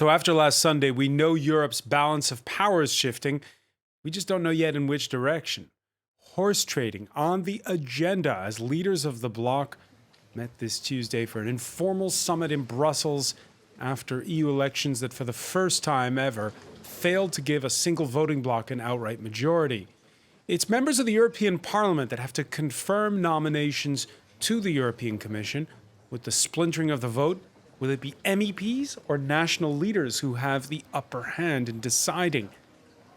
So after last Sunday, we know Europe's balance of power is shifting. We just don't know yet in which direction. Horse trading on the agenda as leaders of the bloc met this Tuesday for an informal summit in Brussels after EU elections that for the first time ever failed to give a single voting bloc an outright majority. It's members of the European Parliament that have to confirm nominations to the European Commission. With the splintering of the vote, will it be MEPs or national leaders who have the upper hand in deciding?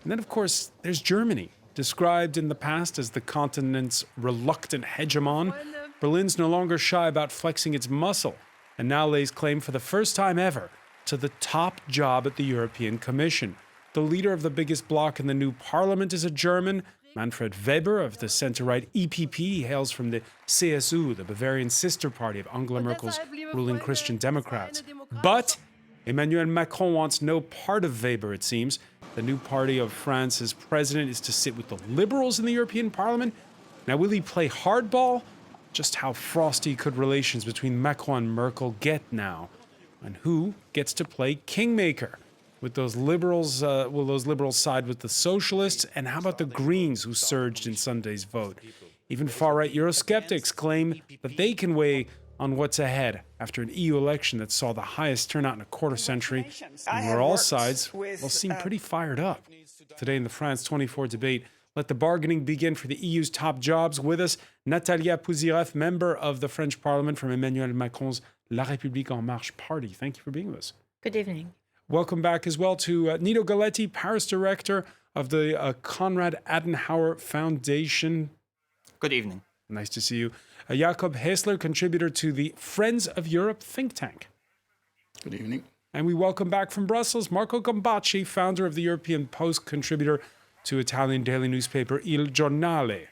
And then, of course, there's Germany, described in the past as the continent's reluctant hegemon. Berlin's no longer shy about flexing its muscle and now lays claim for the first time ever to the top job at the European Commission. The leader of the biggest bloc in the new parliament is a German, Manfred Weber of the centre-right EPP. He hails from the CSU, the Bavarian sister party of Angela Merkel's ruling Christian Democrats. But Emmanuel Macron wants no part of Weber, it seems. The new party of France's president is to sit with the liberals in the European Parliament. Now, will he play hardball? Just how frosty could relations between Macron and Merkel get now? And who gets to play kingmaker? With those liberals, will those liberals side with the socialists? And how about the Greens who surged in Sunday's vote? Even far-right Eurosceptics claim that they can weigh on what's ahead after an EU election that saw the highest turnout in a quarter century, and where all sides will seem pretty fired up. Today in the France 24 debate, let the bargaining begin for the EU's top jobs. With us, Natalia Pouzireff, member of the French Parliament from Emmanuel Macron's La République En Marche party. Thank you for being with us. Good evening. Welcome back as well to Nido Galetti, Paris director of the Konrad Adenauer Foundation. Good evening. Nice to see you. Jakob Hessler, contributor to the Friends of Europe think tank. Good evening. And we welcome back from Brussels, Marco Gambacci, founder of the European Post, contributor to Italian daily newspaper Il Giornale.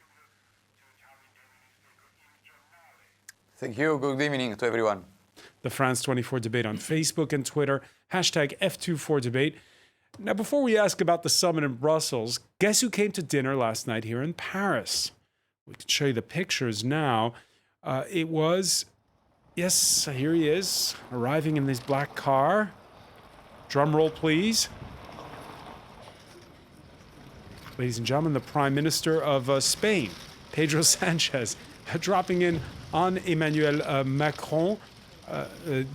Thank you. Good evening to everyone. The France 24 debate on Facebook and Twitter, hashtag F24debate. Now, before we ask about the summit in Brussels, guess who came to dinner last night here in Paris? We can show you the pictures now. It was, yes, here he is, arriving in this black car. Drum roll, please. Ladies and gentlemen, the Prime Minister of Spain, Pedro Sanchez, dropping in on Emmanuel Macron,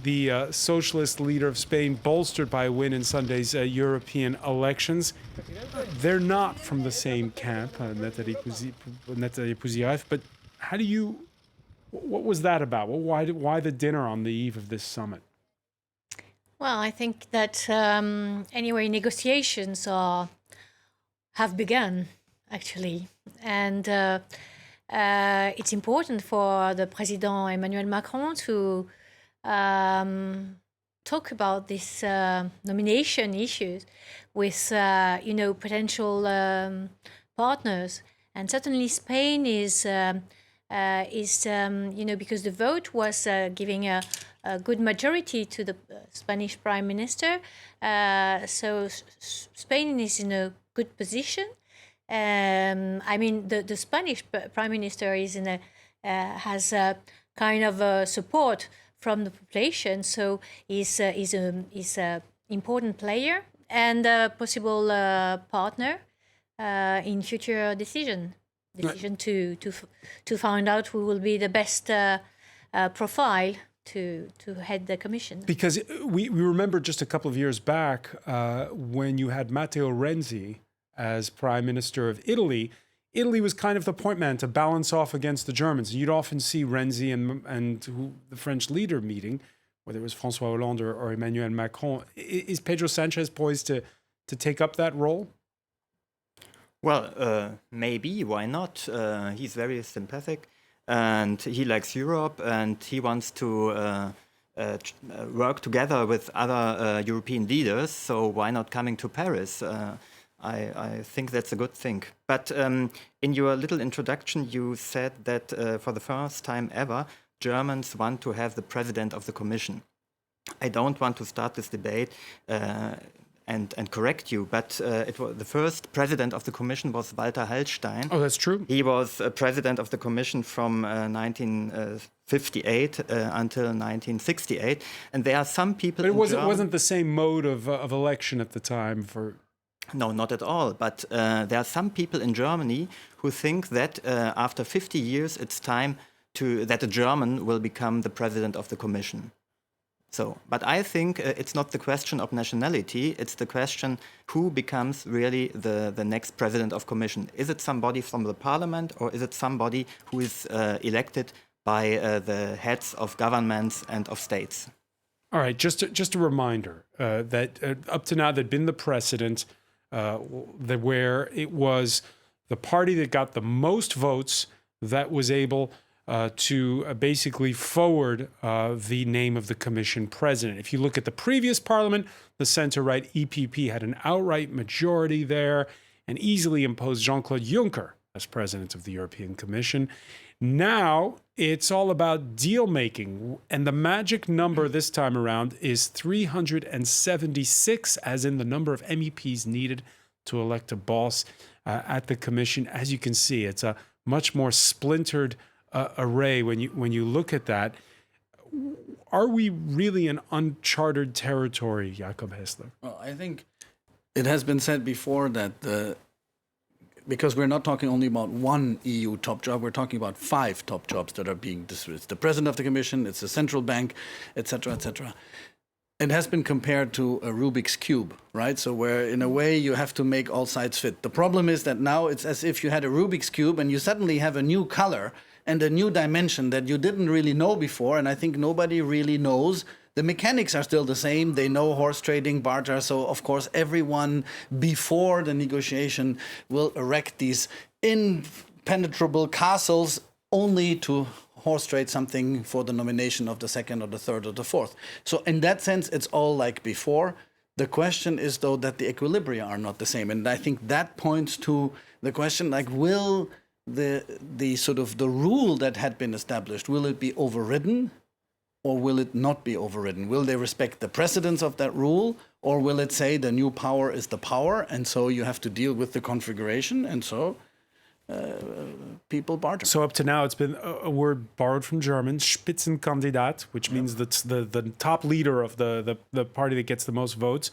the socialist leader of Spain, bolstered by a win in Sunday's European elections. They're not from the same camp, Natalia Pouzireff, but what was that about? Well, why the dinner on the eve of this summit? Well, I think that anyway, negotiations have begun, actually. And it's important for the President Emmanuel Macron to talk about this nomination issues with, potential partners. And certainly Spain is because the vote was giving a good majority to the Spanish Prime Minister. So Spain is in a good position. The Spanish Prime Minister has a kind of support from the population, so is a important player and a possible partner in future decision to find out who will be the best profile to head the Commission. Because we remember just a couple of years back when you had Matteo Renzi as Prime Minister of Italy. Italy was kind of the point man to balance off against the Germans. You'd often see Renzi and the French leader meeting, whether it was François Hollande or Emmanuel Macron. Is Pedro Sanchez poised to take up that role? Well, maybe. Why not? He's very sympathetic and he likes Europe and he wants to work together with other European leaders. So why not coming to Paris? I think that's a good thing. But in your little introduction, you said that for the first time ever, Germans want to have the president of the Commission. I don't want to start this debate and correct you, but it was the first president of the Commission was Walter Hallstein. Oh, that's true. He was president of the Commission from 1958 until 1968, and there are some people. But it wasn't the same mode of election at the time for. No, not at all. But there are some people in Germany who think that after 50 years, it's time that a German will become the president of the Commission. So, but I think it's not the question of nationality, it's the question who becomes really the next president of Commission. Is it somebody from the parliament, or is it somebody who is elected by the heads of governments and of states? All right, just a reminder that up to now there'd been the precedent where it was the party that got the most votes that was able to basically forward the name of the Commission president. If you look at the previous parliament, the center-right EPP had an outright majority there and easily imposed Jean-Claude Juncker as president of the European Commission. Now it's all about deal-making, and the magic number this time around is 376, as in the number of MEPs needed to elect a boss at the Commission. As you can see, it's a much more splintered array when you look at that. Are we really in uncharted territory, Jakob Hessler? Well, I think it has been said before that because we're not talking only about one EU top job, we're talking about 5 top jobs that are being distributed. It's the president of the Commission, it's the central bank, etc., etc. It has been compared to a Rubik's Cube, right? So where, in a way, you have to make all sides fit. The problem is that now it's as if you had a Rubik's Cube and you suddenly have a new color and a new dimension that you didn't really know before, and I think nobody really knows. The mechanics are still the same. They know horse trading, barter, so of course everyone before the negotiation will erect these impenetrable castles only to horse trade something for the nomination of the second or the third or the fourth. So in that sense, it's all like before. The question is, though, that the equilibria are not the same, and I think that points to the question, like, will the sort of the rule that had been established, will it be overridden or will it not be overridden? Will they respect the precedence of that rule, or will it say the new power is the power and so you have to deal with the configuration, and so people barter? So up to now, it's been a word borrowed from German, Spitzenkandidat, which means that's the top leader of the party that gets the most votes.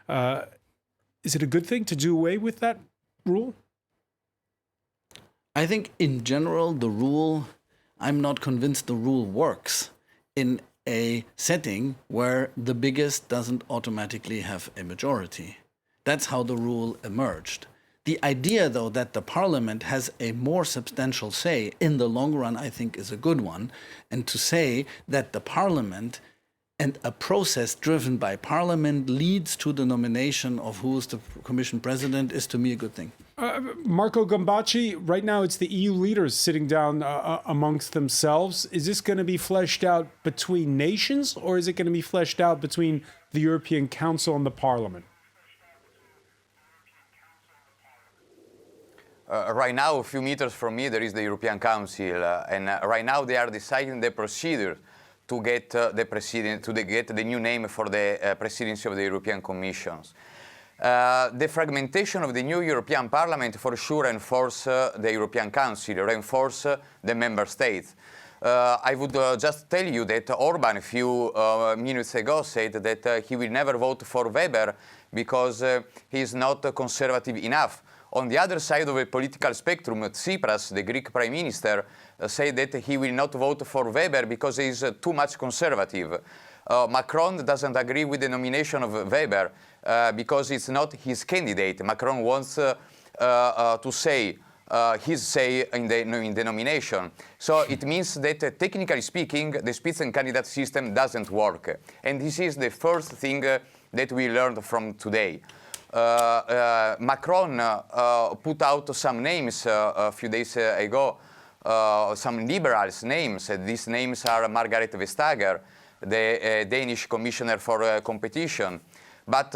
Is it a good thing to do away with that rule? I think in general, I'm not convinced the rule works in a setting where the biggest doesn't automatically have a majority. That's how the rule emerged. The idea, though, that the parliament has a more substantial say in the long run, I think, is a good one. And to say that the parliament and a process driven by parliament leads to the nomination of who's the Commission president is, to me, a good thing. Marco Gambacci, right now it's the EU leaders sitting down amongst themselves. Is this going to be fleshed out between nations, or is it going to be fleshed out between the European Council and the Parliament? Right now, a few meters from me, there is the European Council, and right now they are deciding the procedure to get get the new name for the presidency of the European Commissions. The fragmentation of the new European Parliament for sure reinforce the European Council, reinforce the member states. I would just tell you that Orban a few minutes ago said that he will never vote for Weber because he is not conservative enough. On the other side of the political spectrum, Tsipras, the Greek prime minister, said that he will not vote for Weber because he is too much conservative. Macron doesn't agree with the nomination of Weber because it's not his candidate. Macron wants to say his say in the nomination. So it means that technically speaking, the Spitzenkandidat system doesn't work. And this is the first thing that we learned from today. Macron put out some names a few days ago, some liberals' names. These names are Margaret Vestager, the Danish Commissioner for Competition. But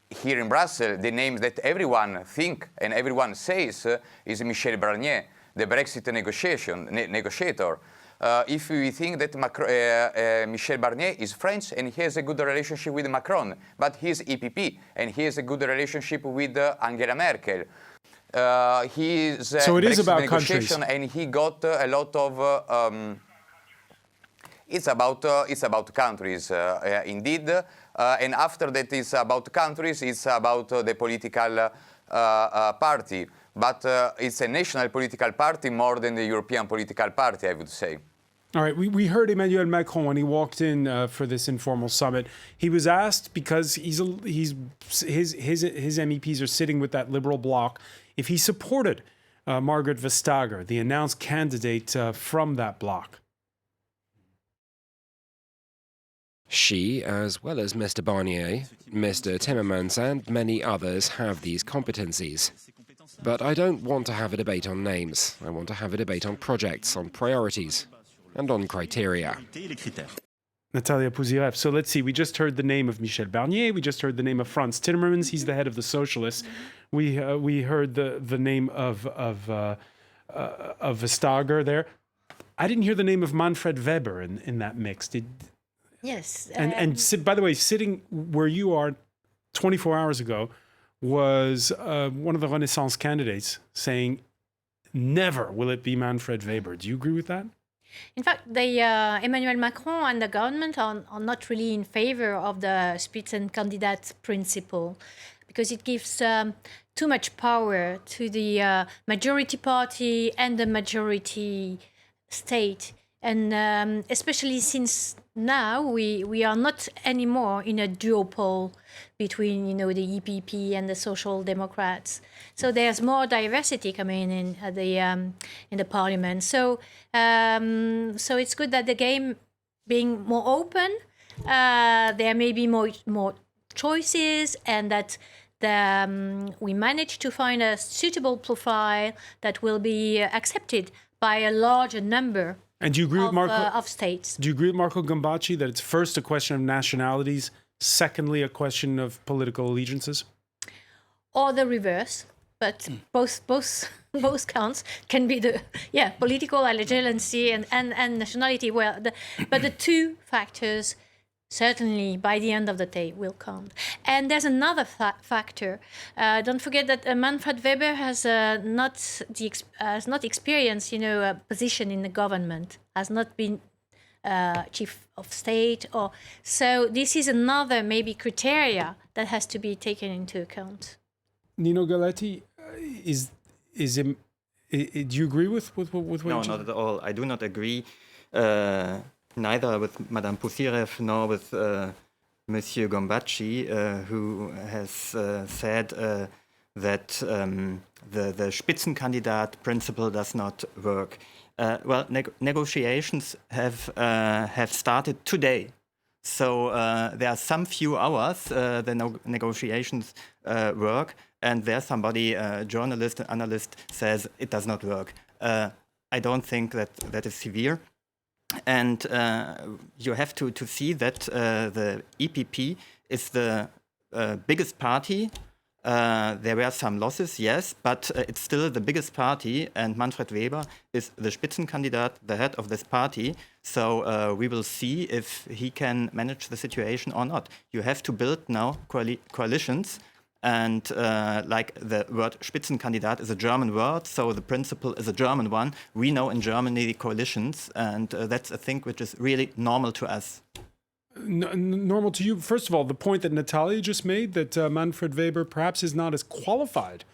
here in Brussels, the name that everyone thinks and everyone says is Michel Barnier, the Brexit negotiator. if we think that Michel Barnier is French and he has a good relationship with Macron, but he's EPP and he has a good relationship with Angela Merkel. He's So it is Brexit about negotiation countries. and he got a lot of. It's about countries, indeed, and after that it's about countries. It's about the political party, but it's a national political party more than the European political party, I would say. All right, we heard Emmanuel Macron when he walked in for this informal summit. He was asked, because his MEPs are sitting with that liberal bloc, if he supported Margaret Vestager, the announced candidate from that bloc. She, as well as Mr. Barnier, Mr. Timmermans and many others have these competencies. But I don't want to have a debate on names. I want to have a debate on projects, on priorities, and on criteria. Natalia Pouzirev. So let's see, we just heard the name of Michel Barnier, we just heard the name of Franz Timmermans, he's the head of the Socialists. We heard the name of Vestager there. I didn't hear the name of Manfred Weber in that mix. Yes. By the way, sitting where you are 24 hours ago was one of the Renaissance candidates saying, never will it be Manfred Weber. Do you agree with that? In fact, Emmanuel Macron and the government are not really in favor of the Spitzenkandidat principle, because it gives too much power to the majority party and the majority state. And especially since now we are not anymore in a duopoly between the EPP and the Social Democrats. So there's more diversity coming in at in the parliament. So it's good that the game being more open, there may be more choices, and that we manage to find a suitable profile that will be accepted by a larger number. And do you agree with Marco? Of states. Do you agree with Marco Gambacci that it's first a question of nationalities, secondly a question of political allegiances? Or the reverse, but both counts can be political allegiance and nationality. Well, but the two factors certainly by the end of the day will count. And there's another factor. Don't forget that Manfred Weber has not experienced a position in the government, has not been chief of state, so this is another maybe criteria that has to be taken into account. Nino Galetti, do you agree with what No, not at all. I do not agree. Neither with Madame Pouzirev nor with Monsieur Gambacci, who has said that the Spitzenkandidat principle does not work. Well, negotiations have started today. So there are some few hours the negotiations work, and there somebody, a journalist, an analyst, says it does not work. I don't think that is severe. And you have to see that the EPP is the biggest party. There were some losses, yes, but it's still the biggest party, and Manfred Weber is the Spitzenkandidat, the head of this party. So we will see if he can manage the situation or not. You have to build now coalitions. And like the word Spitzenkandidat is a German word, so the principle is a German one. We know in Germany coalitions, and that's a thing which is really normal to us. Normal to you? First of all, the point that Natalia just made, that Manfred Weber perhaps is not as qualified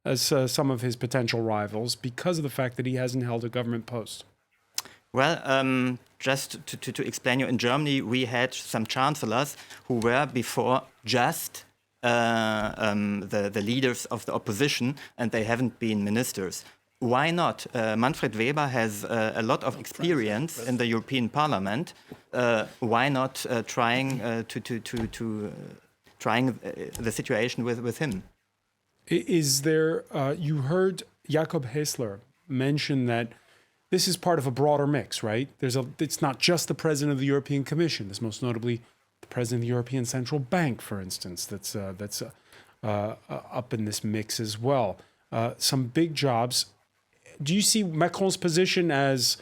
as some of his potential rivals because of the fact that he hasn't held a government post. Well, just to explain you, in Germany we had some chancellors who were before just the leaders of the opposition, and they haven't been ministers. Why not? Manfred Weber has a lot of experience in the European Parliament. Why not trying the situation with him? Is there? You heard Jakob Hessler mention that this is part of a broader mix, right? It's not just the president of the European Commission. There's most notably the president of the European Central Bank, for instance, that's up in this mix as well. Some big jobs. Do you see Macron's position as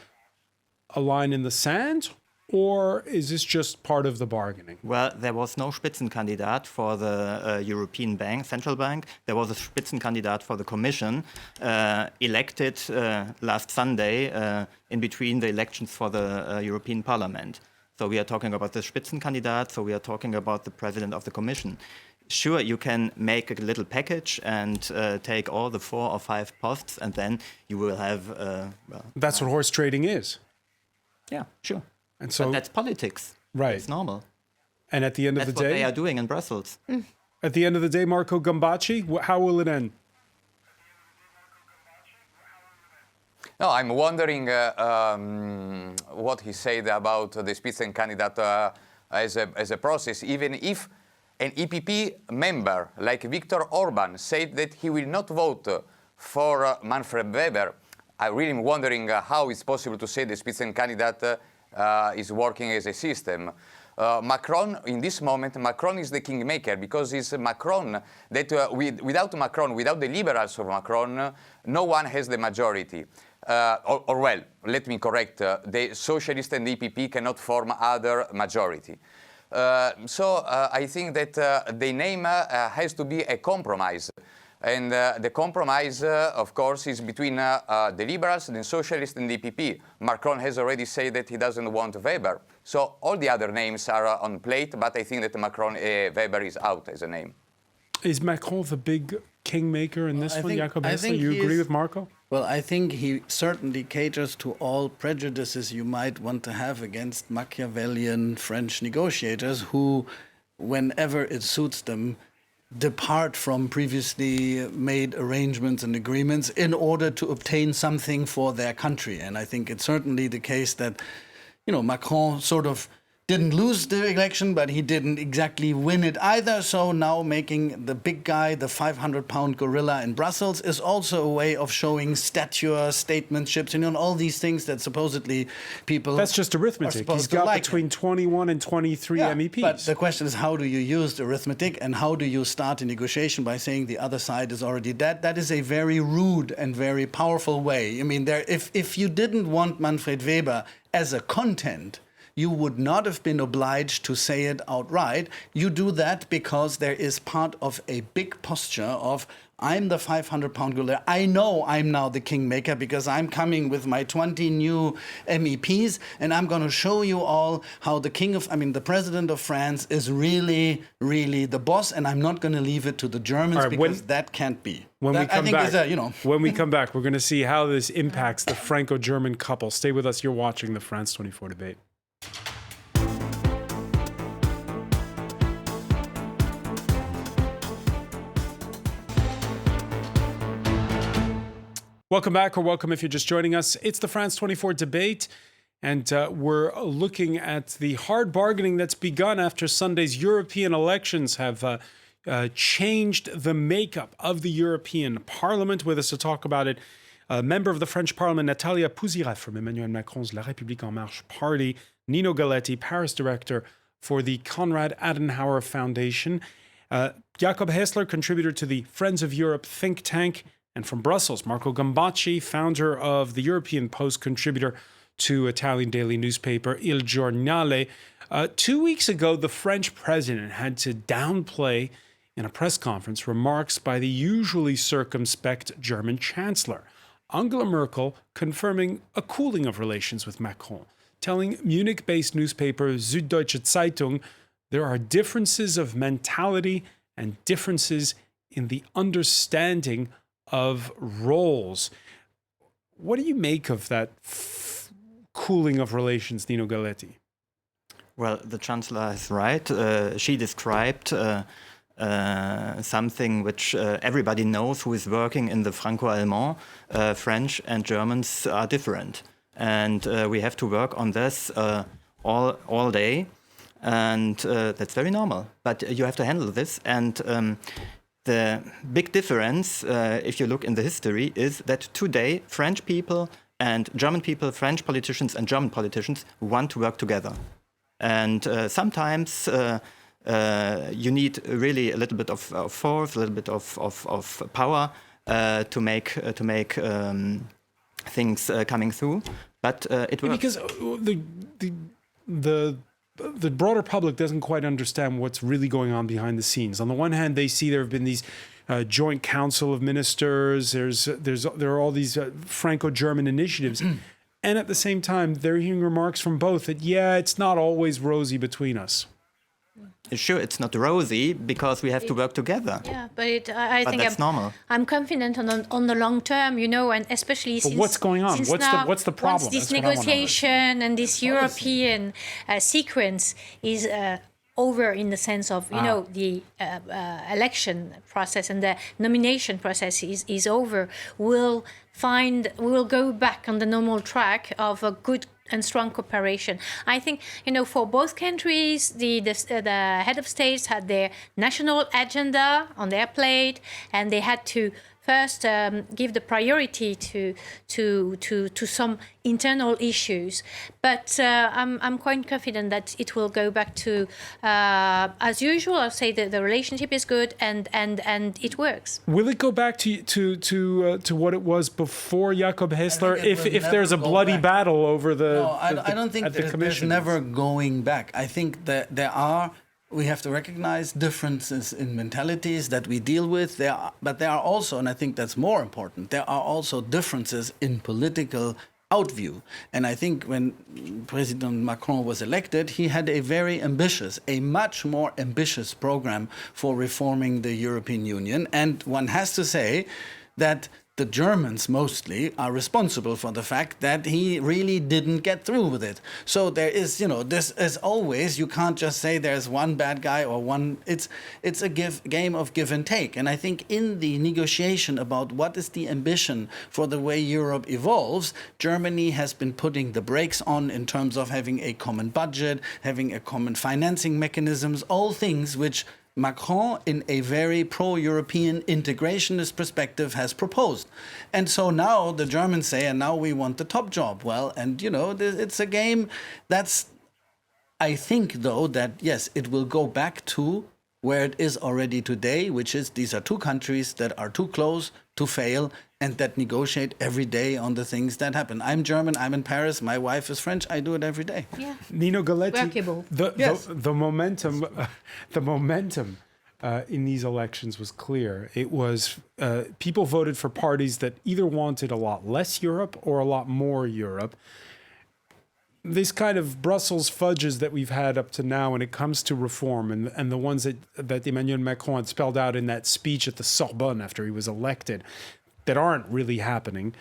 a line in the sand, or is this just part of the bargaining? Well, there was no Spitzenkandidat for the European Bank, Central Bank. There was a Spitzenkandidat for the Commission, elected last Sunday in between the elections for the European Parliament. So we are talking about the Spitzenkandidat, so we are talking about the President of the Commission. Sure, you can make a little package and take all the 4 or 5 posts, and then you will have... That's what horse trading is. Yeah, sure. And so But that's politics. Right. It's normal. And at the end That's of the what day, they are doing in Brussels. at the end of the day, Marco Gambacci, how will it end? No, I'm wondering what he said about the Spitzenkandidat as a process, even if an EPP member like Viktor Orban said that he will not vote for Manfred Weber. I'm really wondering how it's possible to say the Spitzenkandidat is working as a system. Macron, in this moment, Macron is the kingmaker, because it's Macron that without Macron, without the liberals of Macron, no one has the majority. Or well, let me correct, the socialist and the EPP cannot form other majority. So I think that the name has to be a compromise. And the compromise, of course, is between the liberals, the socialists, and the EPP. Macron has already said that he doesn't want Weber. So all the other names are on plate, but I think that Weber is out as a name. Is Macron the big kingmaker in this one, Jakob Hessler? You agree with Marco? Well, I think he certainly caters to all prejudices you might want to have against Machiavellian French negotiators who, whenever it suits them, depart from previously made arrangements and agreements in order to obtain something for their country. And I think it's certainly the case that, Macron sort of didn't lose the election, but he didn't exactly win it either. So now making the big guy, the 500-pound gorilla in Brussels, is also a way of showing stature, statesmanships, and all these things that supposedly people... That's just arithmetic. He's got between 21 and 23 MEPs. But the question is, how do you use the arithmetic, and how do you start a negotiation by saying the other side is already dead? That is a very rude and very powerful way. I mean, if you didn't want Manfred Weber as a content, you would not have been obliged to say it outright. You do that because there is part of a big posture of, I'm the 500-pound gorilla. I know I'm now the kingmaker because I'm coming with my 20 new MEPs, and I'm going to show you all how the president of France is really, really the boss, and I'm not going to leave it to the Germans because that can't be. When we come back, we're going to see how this impacts the Franco-German couple. Stay with us. You're watching the France 24 debate. Welcome back, or welcome if you're just joining us. It's the France 24 debate, and we're looking at the hard bargaining that's begun after Sunday's European elections have changed the makeup of the European Parliament. With us to talk about it, a member of the French Parliament, Natalia Pouzyreff from Emmanuel Macron's La République En Marche party, Nino Galetti, Paris director for the Konrad Adenauer Foundation, Jakob Hessler, contributor to the Friends of Europe think tank, and from Brussels, Marco Gambacci, founder of the European Post, contributor to Italian daily newspaper Il Giornale. 2 weeks ago, the French president had to downplay in a press conference remarks by the usually circumspect German chancellor, Angela Merkel, confirming a cooling of relations with Macron, telling Munich-based newspaper Süddeutsche Zeitung there are differences of mentality and differences in the understanding of roles. What do you make of that cooling of relations, Nino Galetti? Well, the Chancellor is right. She described something which everybody knows who is working in the Franco-Allemand. French and Germans are different. And we have to work on this all day. And that's very normal. But you have to handle this. And the big difference, if you look in the history, is that today French people and German people, French politicians and German politicians want to work together. And sometimes you need really a little bit of force, a little bit of power to make things coming through. But it works. Because the broader public doesn't quite understand what's really going on behind the scenes. On the one hand, they see there have been these joint council of ministers. There are all these Franco-German initiatives, and at the same time, they're hearing remarks from both that it's not always rosy between us. Sure, it's not rosy because we have to work together. Yeah, but I think that's normal. I'm confident on the long term, and especially since. But what's going on? Since What's the problem? Once this That's what I wanna know. negotiation and this European sequence is over, in the sense of the election process and the nomination process is over, we'll go back on the normal track of a good and strong cooperation. I think, for both countries, the head of states had their national agenda on their plate, and they had to first give the priority to some internal issues. But I'm quite confident that it will go back to as usual. I'll say that the relationship is good and it works. Will it go back to what it was before Jakob Hessler? it will If there's a never go bloody back. battle over the No, I don't think at the there's commission. never going back. I think that we have to recognize differences in mentalities that we deal with. But there are also, and I think that's more important, there are also differences in political outview. And I think when President Macron was elected, he had a much more ambitious program for reforming the European Union. And one has to say that the Germans mostly are responsible for the fact that he really didn't get through with it. So there is, this as always, you can't just say there's one bad guy or one. It's a game of give and take. And I think in the negotiation about what is the ambition for the way Europe evolves, Germany has been putting the brakes on in terms of having a common budget, having a common financing mechanisms, all things which Macron, in a very pro-European integrationist perspective, has proposed. And so now the Germans say, and now we want the top job. Well, and it's a game that's, I think, though, that yes, it will go back to where it is already today, which is these are two countries that are too close to fail and that negotiate every day on the things that happen. I'm German, I'm in Paris, my wife is French, I do it every day. Yeah. Nino Galletti, Workable. the momentum in these elections was clear. It was people voted for parties that either wanted a lot less Europe or a lot more Europe. This kind of Brussels fudges that we've had up to now when it comes to reform and the ones that Emmanuel Macron had spelled out in that speech at the Sorbonne after he was elected that aren't really happening.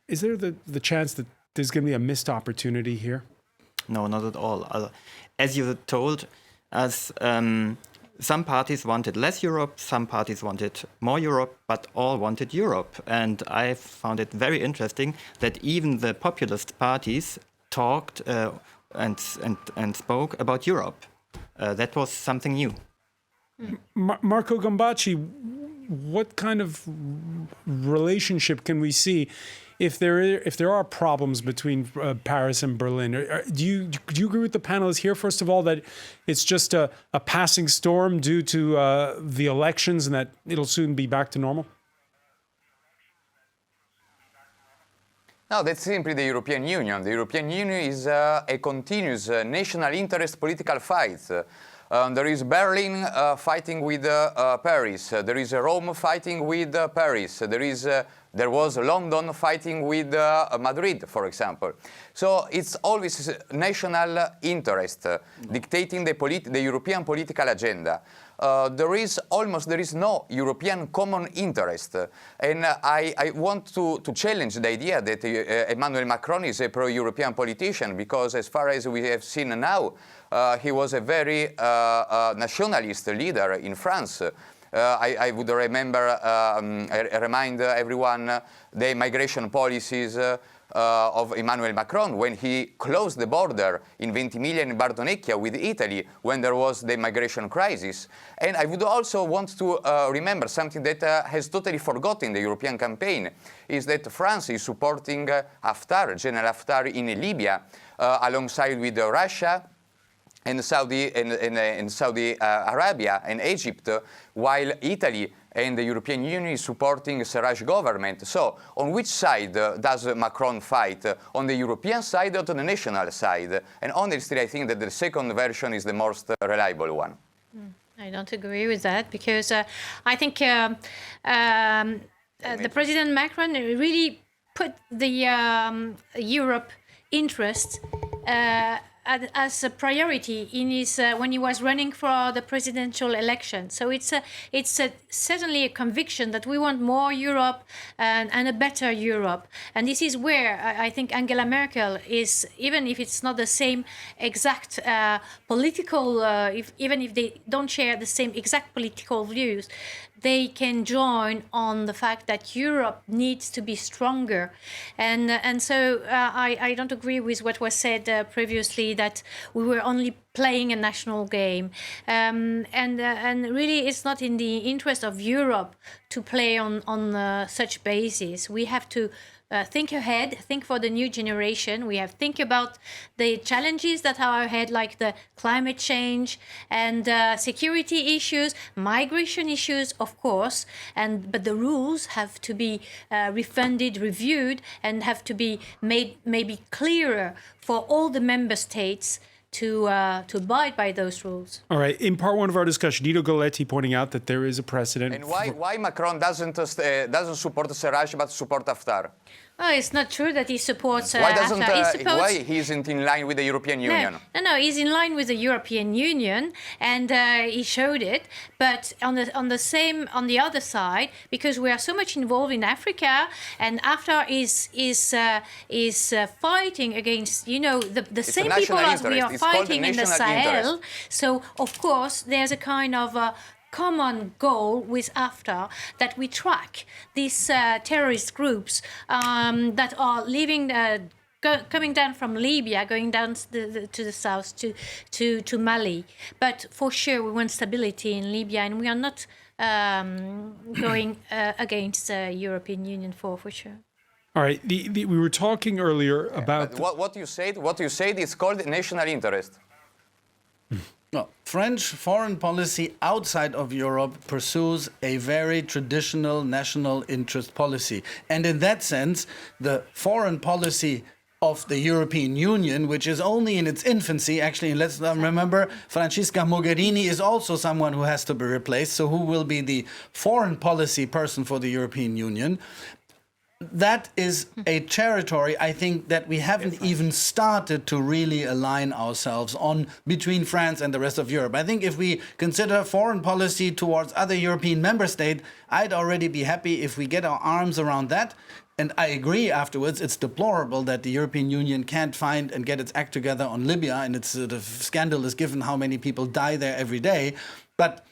Is there the chance that there's going to be a missed opportunity here? No, not at all. As you told us, some parties wanted less Europe, some parties wanted more Europe, but all wanted Europe. And I found it very interesting that even the populist parties talked and spoke about Europe. That was something new. Marco Gambacci, what kind of relationship can we see if there are problems between Paris and Berlin? Do you agree with the panelists here, first of all, that it's just a passing storm due to the elections and that it'll soon be back to normal? No, that's simply the European Union. The European Union is a continuous national interest political fight. There is Berlin fighting with Paris. There is Rome fighting with Paris. There was London fighting with Madrid, for example. So it's always national interest dictating the European political agenda. There is no European common interest. And I want to challenge the idea that Emmanuel Macron is a pro-European politician, because as far as we have seen now, he was a very nationalist leader in France. I would remind everyone the migration policies of Emmanuel Macron when he closed the border in Ventimiglia and Bardonecchia with Italy when there was the migration crisis. And I would also want to remember something that has totally forgotten the European campaign, is that France is supporting Haftar, General Haftar in Libya, alongside with Russia and Saudi Arabia and Egypt, while Italy and the European Union is supporting Sarraj government. So on which side does Macron fight? On the European side or on the national side? And honestly, I think that the second version is the most reliable one. I don't agree with that because I think the President Macron really put the Europe interest as a priority in his when he was running for the presidential election. So it's certainly a conviction that we want more Europe and a better Europe. And this is where I think Angela Merkel is, even if it's not the same exact political, even if they don't share the same exact political views, they can join on the fact that Europe needs to be stronger. And so I don't agree with what was said previously, that we were only playing a national game. And really, it's not in the interest of Europe to play on such basis. We have to think ahead, think for the new generation. We have to think about the challenges that are ahead, like the climate change and security issues, migration issues, of course. But the rules have to be refunded, reviewed, and have to be made maybe clearer for all the member states to abide by those rules. All right. In part one of our discussion, Nino Galletti pointing out that there is a precedent. And why Macron doesn't support Sarraj but support Haftar? Oh, it's not true that he supports Why doesn't Haftar. why he isn't in line with the European Union? No, he's in line with the European Union, and he showed it. But on the other side, because we are so much involved in Africa, and Haftar is fighting against the same people as we are fighting in the Sahel. So of course there's a kind of common goal with Haftar, that we track these terrorist groups that are living, coming down from Libya, going down to the south to Mali. But for sure, we want stability in Libya, and we are not going against the European Union for sure. All right. We were talking earlier about what you said is called national interest. No, French foreign policy outside of Europe pursues a very traditional national interest policy. And in that sense, the foreign policy of the European Union, which is only in its infancy, actually, let's remember, Francesca Mogherini is also someone who has to be replaced. So who will be the foreign policy person for the European Union? That is a territory, I think, that we haven't even started to really align ourselves on between France and the rest of Europe. I think if we consider foreign policy towards other European member states, I'd already be happy if we get our arms around that. And I agree afterwards, it's deplorable that the European Union can't find and get its act together on Libya, and it's scandalous given how many people die there every day. But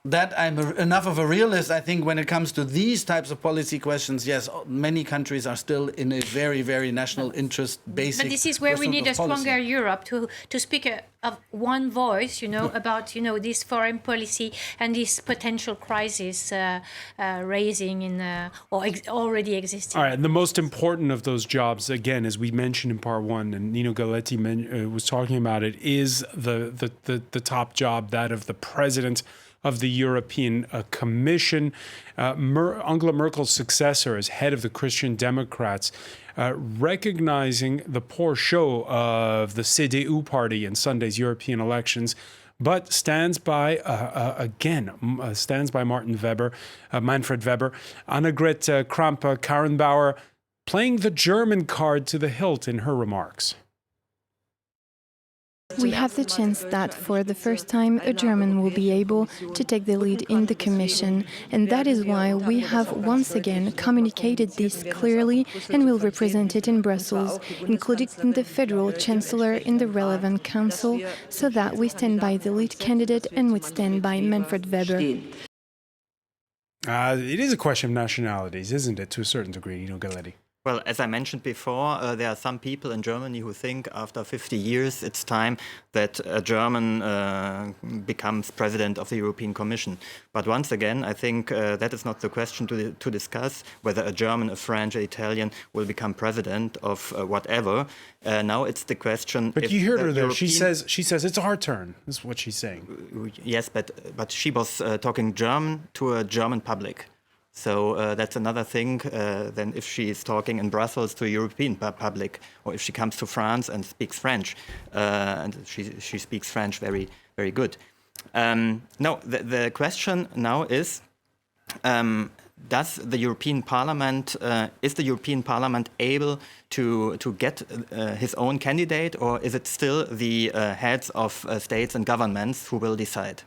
that I'm enough of a realist, I think, when it comes to these types of policy questions. Yes, many countries are still in a very, very national interest basic. But this is where we need a stronger Europe to speak of one voice, about this foreign policy and this potential crisis raising in or already existing. All right, and the most important of those jobs, again, as we mentioned in part one, and Nino Galletti was talking about it, is the top job, that of the president of the European Commission. Angela Merkel's successor as head of the Christian Democrats, recognizing the poor show of the CDU party in Sunday's European elections, but stands by, stands by Manfred Weber, Annegret Kramp-Karrenbauer, playing the German card to the hilt in her remarks. We have the chance that for the first time a German will be able to take the lead in the Commission, and that is why we have once again communicated this clearly and will represent it in Brussels, including the Federal Chancellor in the relevant council, so that we stand by the lead candidate and we stand by Manfred Weber. It is a question of nationalities, isn't it, to a certain degree, Galletti? Well, as I mentioned before, there are some people in Germany who think after 50 years it's time that a German becomes president of the European Commission. But once again, I think that is not the question to discuss, whether a German, a French, an Italian will become president of whatever. Now it's the question. But you heard her there. She European- says it's our turn. Is what she's saying. Yes, but she was talking German to a German public. So that's another thing than if she is talking in Brussels to a European public, or if she comes to France and speaks French, and she speaks French very, very good. No, the question now is, does the European Parliament, is the European Parliament able to get his own candidate, or is it still the heads of states and governments who will decide?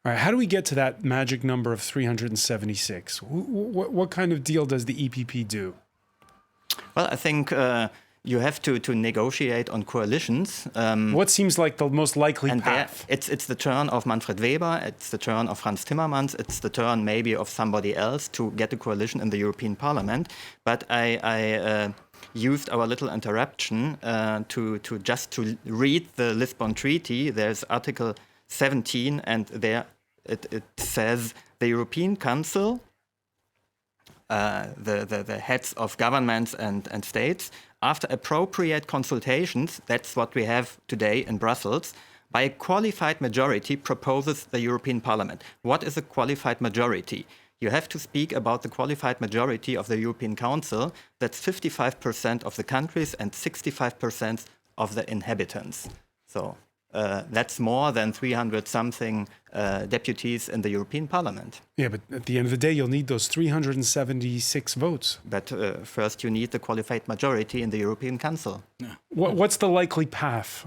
All right, how do we get to that magic number of 376? What kind of deal does the EPP do? Well, I think you have to negotiate on coalitions. What seems like the most likely And there, path? it's the turn of Manfred Weber, it's the turn of Franz Timmermans, it's the turn maybe of somebody else to get a coalition in the European Parliament. But I used our little interruption to read the Lisbon Treaty. There's Article 17, and there it says the European Council, the heads of governments and states, after appropriate consultations, that's what we have today in Brussels, by a qualified majority proposes the European Parliament. What is a qualified majority? You have to speak about the qualified majority of the European Council. That's 55% of the countries and 65% of the inhabitants. So that's more than 300-something deputies in the European Parliament. Yeah, but at the end of the day, you'll need those 376 votes. But first you need the qualified majority in the European Council. What's the likely path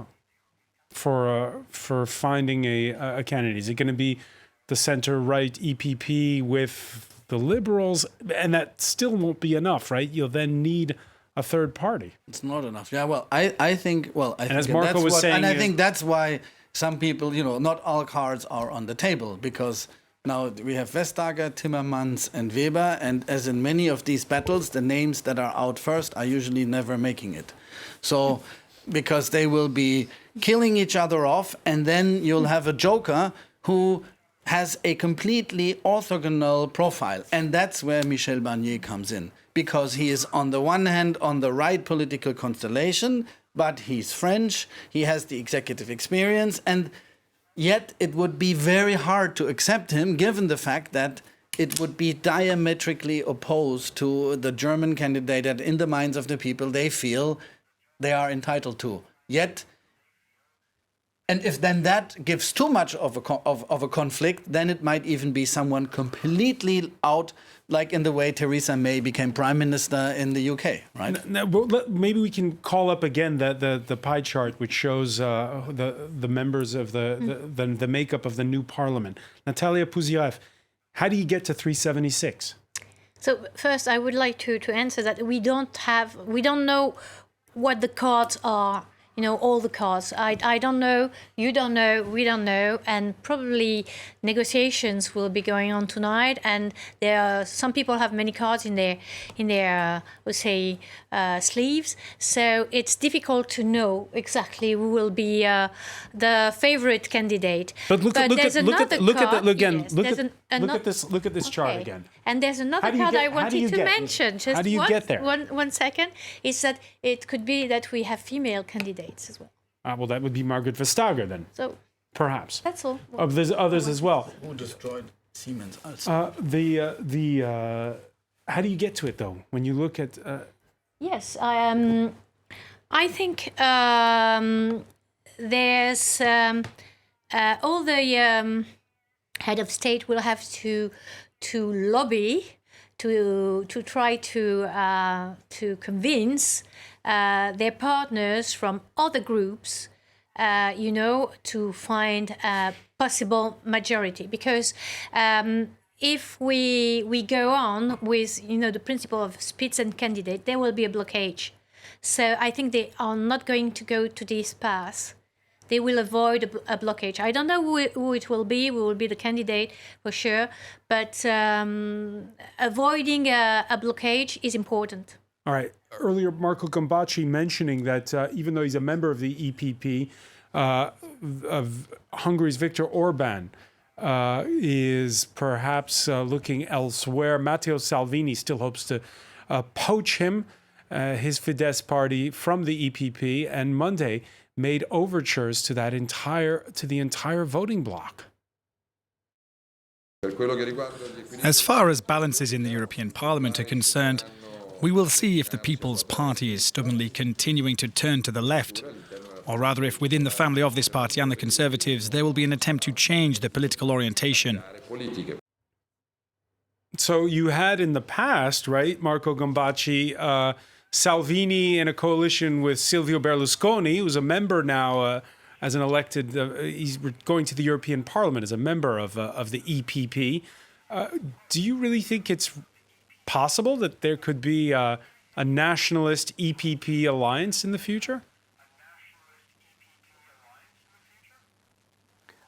for finding a candidate? Is it going to be the center-right EPP with the Liberals? And that still won't be enough, right? You'll then need a third party. It's not enough. Yeah, well, I think as Marco was saying, and I think that's why some people, not all cards are on the table, because now we have Vestager, Timmermans, and Weber, and as in many of these battles, the names that are out first are usually never making it. So, because they will be killing each other off, and then you'll have a joker who has a completely orthogonal profile, and that's where Michel Barnier comes in. Because he is on the one hand on the right political constellation, but he's French, he has the executive experience, and yet it would be very hard to accept him given the fact that it would be diametrically opposed to the German candidate that in the minds of the people they feel they are entitled to. Yet, and if then that gives too much of a conflict, then it might even be someone completely out, like in the way Theresa May became prime minister in the UK, right? Maybe we can call up again the pie chart which shows the members of the makeup of the new parliament. Natalia Puziev, how do you get to 376? So first, I would like to answer that we don't know what the cards are. All the cards. I don't know, you don't know, we don't know, and probably negotiations will be going on tonight. And some people have many cards in their sleeves. So it's difficult to know exactly who will be the favorite candidate. But look at this chart Okay. again. And there's another How do you card get- I how do wanted you to get- mention. Just how do you get there? One second. Is that it could be that we have female candidates as well. Well, that would be Margaret Vestager then, So perhaps. that's all. There's others as well. Who destroyed Siemens? How do you get to it though? When you look at Yes, I think there's all the head of state will have to lobby to try to convince their partners from other groups, to find a possible majority. Because if we go on with the principle of Spitzenkandidat, there will be a blockage. So I think they are not going to go to this path. They will avoid a blockage. I don't know who it will be. Who will be the candidate for sure, but avoiding a blockage is important. All right. Earlier, Marco Gambacci mentioning that even though he's a member of the EPP, of Hungary's Viktor Orban is perhaps looking elsewhere. Matteo Salvini still hopes to poach him, his Fidesz party, from the EPP, and Monday made overtures to the entire voting bloc. As far as balances in the European Parliament are concerned, we will see if the People's Party is stubbornly continuing to turn to the left, or rather if within the family of this party and the Conservatives there will be an attempt to change the political orientation. So you had in the past, right, Marco Gambacci, Salvini in a coalition with Silvio Berlusconi, who's a member now as an elected, he's going to the European Parliament as a member of the EPP. Do you really think it's possible that there could be a nationalist EPP alliance in the future?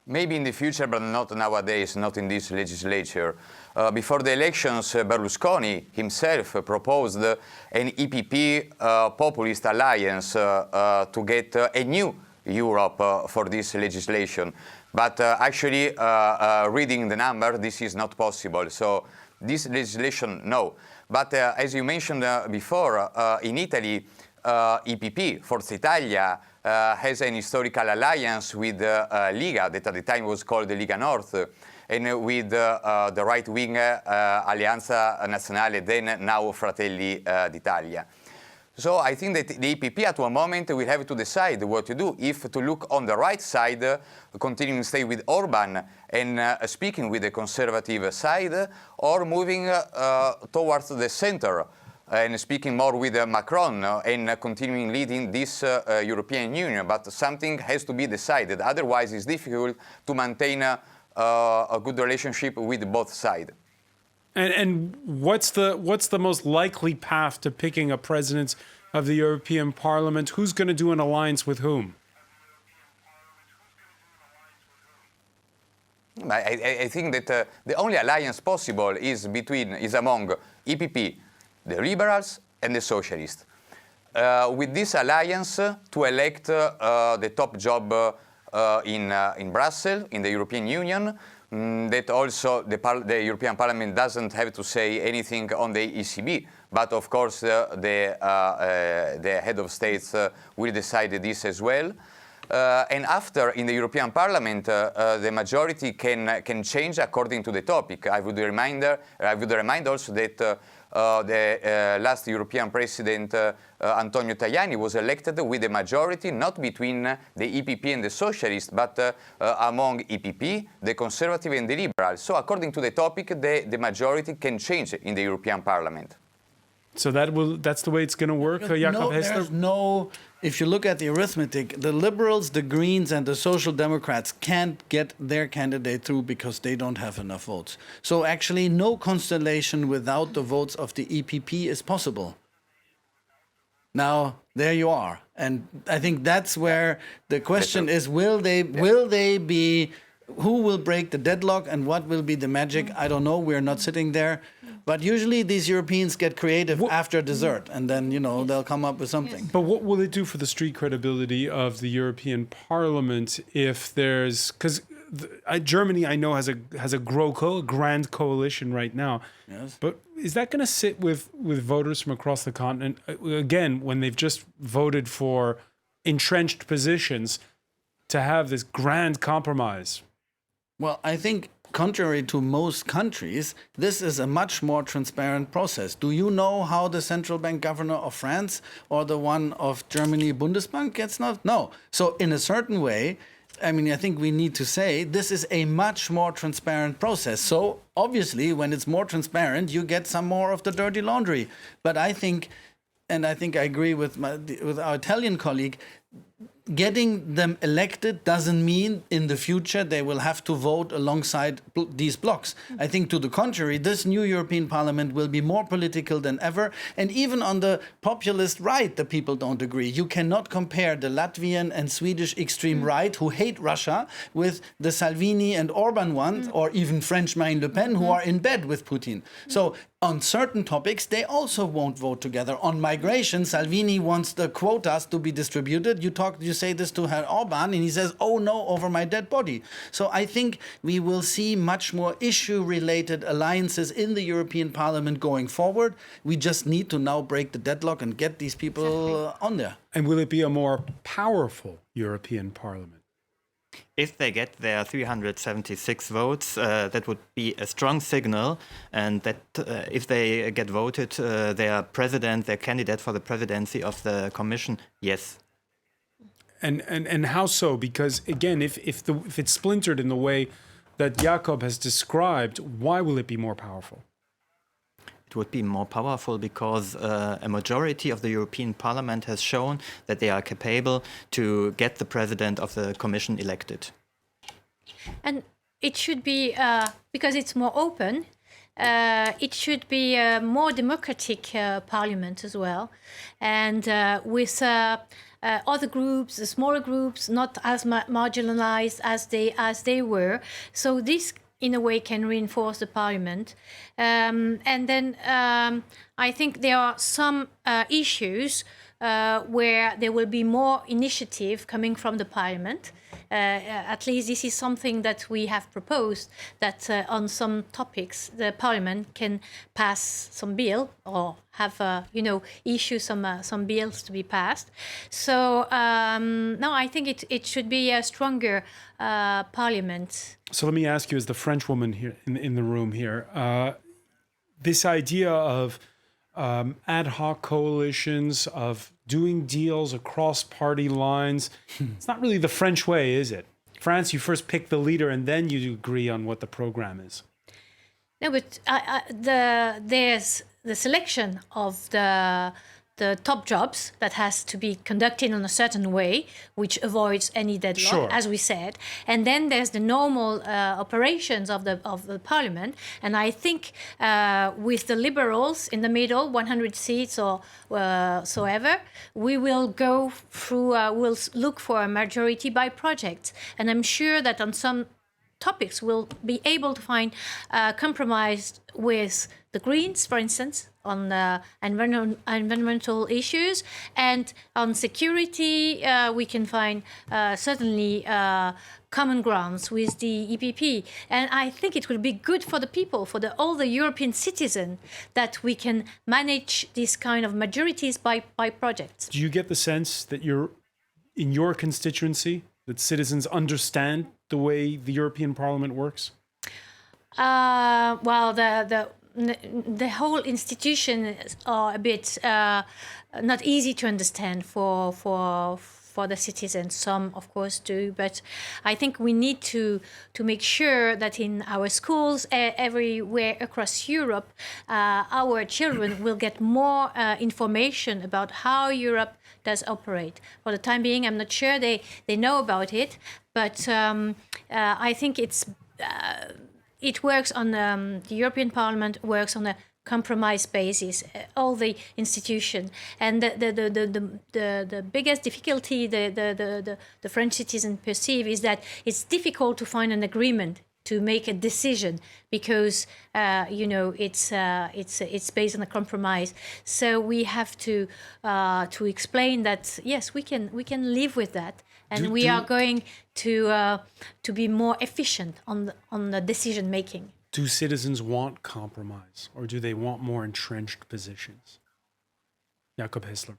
Maybe in the future, but not nowadays, not in this legislature. Before the elections, Berlusconi himself proposed an EPP populist alliance to get a new Europe for this legislation. But actually, reading the number, this is not possible. So this legislation, no. But as you mentioned before, in Italy, EPP, Forza Italia, has an historical alliance with Liga, that at the time was called the Liga North, and with the right-wing Alleanza Nazionale, then now Fratelli d'Italia. So I think that the EPP at one moment will have to decide what to do, if to look on the right side, continuing to stay with Orban and speaking with the conservative side, or moving towards the center and speaking more with Macron and continuing leading this European Union. But something has to be decided. Otherwise, it's difficult to maintain a good relationship with both sides. And what's the most likely path to picking a president of the European Parliament? Who's going to do an alliance with whom? I think that the only alliance possible is among EPP, the Liberals, and the Socialists. With this alliance, to elect the top job in Brussels, in the European Union, that also the European Parliament doesn't have to say anything on the ECB, but of course the head of states will decide this as well. And after, in the European Parliament, the majority can change according to the topic. I would remind also that the last European President, Antonio Tajani, was elected with a majority not between the EPP and the Socialists, but among EPP, the Conservative and the Liberal. So according to the topic, the majority can change in the European Parliament. So that's the way it's going to work, Jakob Hessler? If you look at the arithmetic, the Liberals, the Greens, and the Social Democrats can't get their candidate through because they don't have enough votes. So actually, no constellation without the votes of the EPP is possible. Now, there you are. And I think that's where the question is, will they be, who will break the deadlock and what will be the magic? I don't know. We're not sitting there. But usually these Europeans get creative after dessert, and then, they'll come up with something. But what will it do for the street credibility of the European Parliament if there's... Because Germany, I know, has a GroKo, a grand coalition right now. Yes. But is that going to sit with voters from across the continent? Again, when they've just voted for entrenched positions, to have this grand compromise? Well, I think, contrary to most countries, this is a much more transparent process. Do you know how the central bank governor of France or the one of Germany, Bundesbank, gets not? No. So in a certain way, I think we need to say this is a much more transparent process. So obviously, when it's more transparent, you get some more of the dirty laundry. But I think I agree with our Italian colleague, getting them elected doesn't mean in the future they will have to vote alongside these blocs. I think to the contrary, this new European Parliament will be more political than ever. And even on the populist right, the people don't agree. You cannot compare the Latvian and Swedish extreme right, who hate Russia, with the Salvini and Orban ones, or even French Marine Le Pen, who are in bed with Putin. So on certain topics, they also won't vote together. On migration, Salvini wants the quotas to be distributed. You say this to Herr Orban, and he says, oh no, over my dead body. So I think we will see much more issue-related alliances in the European Parliament going forward. We just need to now break the deadlock and get these people on there. And will it be a more powerful European Parliament? If they get their 376 votes, that would be a strong signal, and that if they get voted, their candidate for the presidency of the Commission, yes. And how so? Because again, if it's splintered in the way that Jakob has described, why will it be more powerful? It would be more powerful because a majority of the European Parliament has shown that they are capable to get the president of the Commission elected. And it should be, because it's more open, it should be a more democratic parliament as well. And with other groups, the smaller groups, not as marginalized as they were. So this, in a way, can reinforce the parliament. And then I think there are some issues where there will be more initiative coming from the parliament. At least this is something that we have proposed, that on some topics the parliament can pass some bill or have issue some bills to be passed. So no, I think it should be a stronger parliament. So let me ask you, as the French woman here in the room here, this idea of ad hoc coalitions, of doing deals across party lines, it's not really the French way, is it? France, you first pick the leader and then you agree on what the program is. No, but there's the selection of the top jobs that has to be conducted in a certain way, which avoids any deadlock, Sure. as we said. And then there's the normal operations of the parliament. And I think with the liberals in the middle, 100 seats or so ever, we will go through, we'll look for a majority by projects. And I'm sure that on some topics we'll be able to find compromise with the Greens, for instance, on environmental issues, and on security we can find certainly common grounds with the EPP. And I think it will be good for the people, for all the European citizens, that we can manage these kind of majorities by projects. Do you get the sense that in your constituency, that citizens understand the way the European Parliament works? Well, the whole institution are a bit not easy to understand for the citizens. Some, of course, do, but I think we need to make sure that in our schools, everywhere across Europe, our children will get more information about how Europe does operate. For the time being, I'm not sure they know about it, but I think it works on the European Parliament works on a compromise basis, all the institution, and the biggest difficulty the French citizens perceive is that it's difficult to find an agreement, to make a decision, because it's based on a compromise. So we have to explain that yes, we can live with that. And we are going to be more efficient on the decision making. Do citizens want compromise, or do they want more entrenched positions? Jakob Hessler.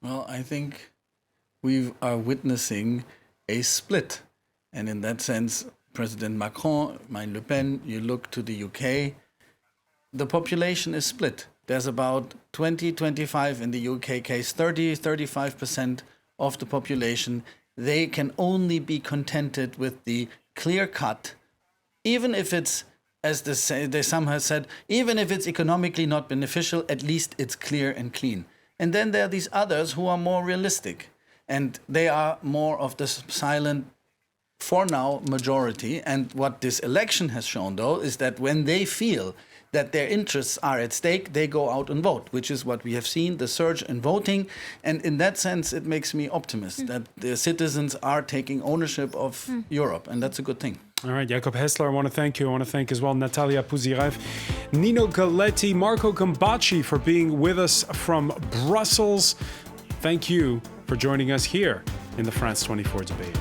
Well, I think we are witnessing a split. And in that sense, President Macron, Marine Le Pen, you look to the UK, the population is split. There's about 25 in the UK case, 35% of the population. They can only be contented with the clear cut, even if it's, as some have said, even if it's economically not beneficial, at least it's clear and clean. And then there are these others who are more realistic. And they are more of the silent, for now, majority. And what this election has shown, though, is that when they feel that their interests are at stake, they go out and vote, which is what we have seen, the surge in voting. And in that sense, it makes me optimist that the citizens are taking ownership of Europe, and that's a good thing. All right, Jakob Hessler, I want to thank you. I want to thank as well Natalia Puzirev, Nino Galetti, Marco Gambacci for being with us from Brussels. Thank you for joining us here in the France 24 debate.